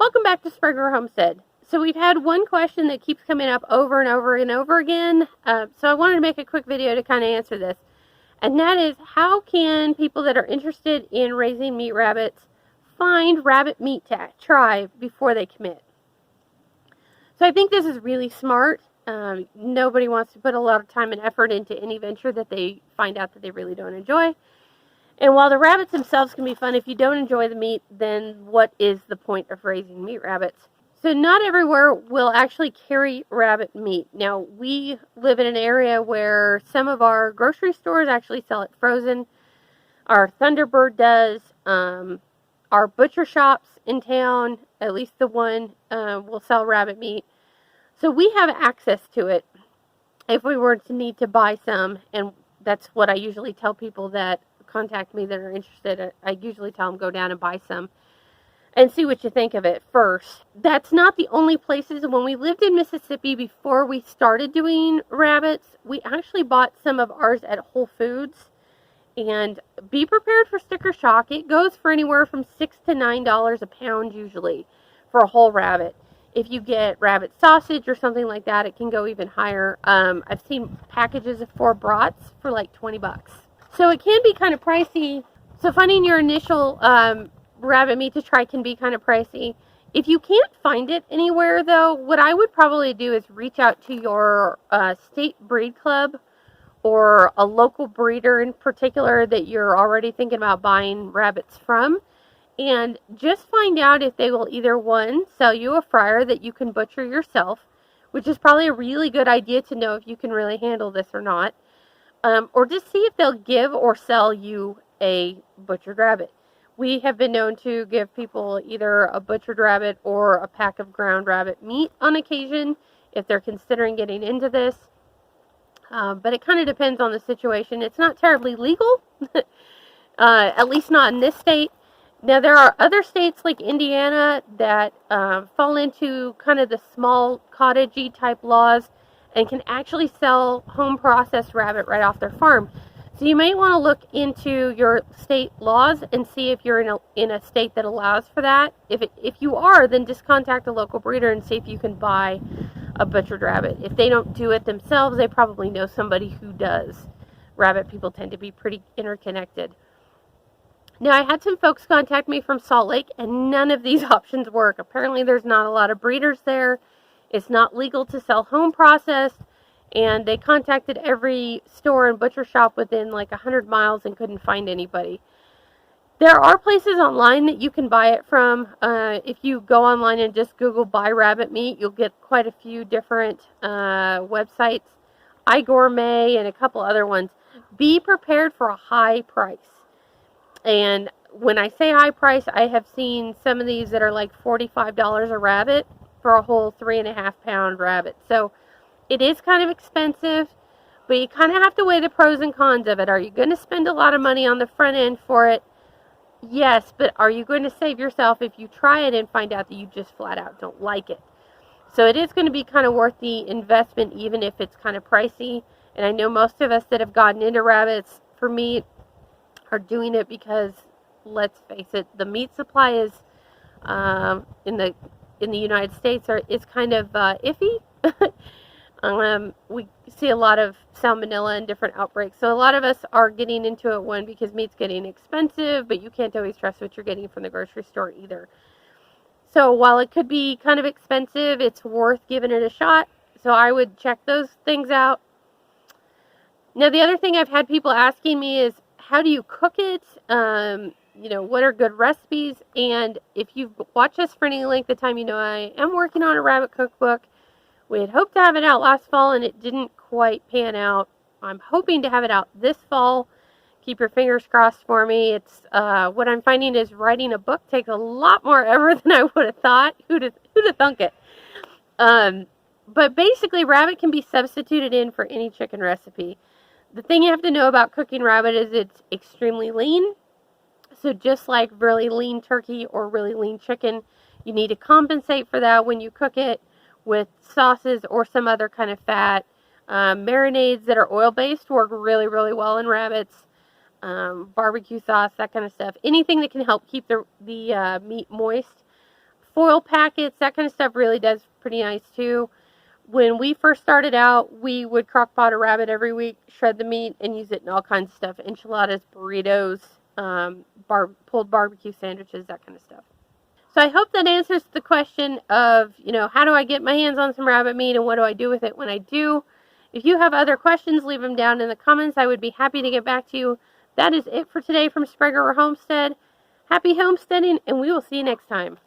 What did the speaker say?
Welcome back to Sprague Homestead. So we've had one question that keeps coming up over and over and over again. So I wanted to make a quick video to kind of answer this. And that is, how can people that are interested in raising meat rabbits find rabbit meat to try before they commit? So I think this is really smart. Nobody wants to put a lot of time and effort into any venture that they find out that they really don't enjoy. And while the rabbits themselves can be fun, if you don't enjoy the meat, then what is the point of raising meat rabbits? So not everywhere will actually carry rabbit meat. Now, we live in an area where some of our grocery stores actually sell it frozen. Our Thunderbird does. Our butcher shops in town, at least the one, will sell rabbit meat. So we have access to it if we were to need to buy some. And that's what I usually tell people that contact me that are interested. I usually tell them go down and buy some and see what you think of it first. That's not the only places. When we lived in Mississippi before we started doing rabbits, we actually bought some of ours at Whole Foods. And be prepared for sticker shock. It goes for anywhere from $6 to $9 a pound usually for a whole rabbit. If you get rabbit sausage or something like that, it can go even higher. I've seen packages of 4 brats for like 20 bucks. So it can be kind of pricey. So finding your initial rabbit meat to try can be kind of pricey. If you can't find it anywhere, though, what I would probably do is reach out to your state breed club or a local breeder in particular that you're already thinking about buying rabbits from, and just find out if they will either, one, sell you a fryer that you can butcher yourself, which is probably a really good idea to know if you can really handle this or not. Or just see if they'll give or sell you a butchered rabbit. We have been known to give people either a butchered rabbit or a pack of ground rabbit meat on occasion if they're considering getting into this. But it kind of depends on the situation. It's not terribly legal, at least not in this state. Now, there are other states like Indiana that fall into kind of the small cottage-y type laws and can actually sell home processed rabbit right off their farm. So you may want to look into your state laws and see if you're in a state that allows for that. If you are, then just contact a local breeder and see if you can buy a butchered rabbit. If they don't do it themselves, they probably know somebody who does. Rabbit people tend to be pretty interconnected. Now, I had some folks contact me from Salt Lake, and none of these options work. Apparently, there's not a lot of breeders there. It's not legal to sell home processed, and they contacted every store and butcher shop within like 100 miles and couldn't find anybody. There are places online that you can buy it from. If you go online and just Google buy rabbit meat, you'll get quite a few different websites, iGourmet and a couple other ones. Be prepared for a high price. And when I say high price, I have seen some of these that are like $45 a rabbit for a whole 3.5 pound rabbit. So it is kind of expensive, but you kind of have to weigh the pros and cons of it. Are you going to spend a lot of money on the front end for it? Yes, but are you going to save yourself if you try it and find out that you just flat out don't like it? So it is going to be kind of worth the investment, even if it's kind of pricey. And I know most of us that have gotten into rabbits for meat are doing it because, let's face it, the meat supply is in the United States is kind of iffy. We see a lot of salmonella and different outbreaks. So a lot of us are getting into it, one, because meat's getting expensive, but you can't always trust what you're getting from the grocery store either. So while it could be kind of expensive, it's worth giving it a shot. So I would check those things out. Now, the other thing I've had people asking me is, how do you cook it? What are good recipes? And if you've watched us for any length of time, you know I am working on a rabbit cookbook. We had hoped to have it out last fall, and it didn't quite pan out. I'm hoping to have it out this fall. Keep your fingers crossed for me. It's what I'm finding is writing a book takes a lot more effort than I would have thought. Who'd have thunk it? But basically, rabbit can be substituted in for any chicken recipe. The thing you have to know about cooking rabbit is it's extremely lean. So just like really lean turkey or really lean chicken, you need to compensate for that when you cook it with sauces or some other kind of fat. Marinades that are oil-based work really, really well in rabbits. Barbecue sauce, that kind of stuff. Anything that can help keep the meat moist foil packets, that kind of stuff really does pretty nice too. When we first started out, we would crock pot a rabbit every week, shred the meat, and use it in all kinds of stuff. Enchiladas, burritos, pulled barbecue sandwiches, that kind of stuff. So I hope that answers the question of, how do I get my hands on some rabbit meat and what do I do with it when I do? If you have other questions, leave them down in the comments. I would be happy to get back to you. That is it for today from Sprague or Homestead. Happy homesteading, and we will see you next time.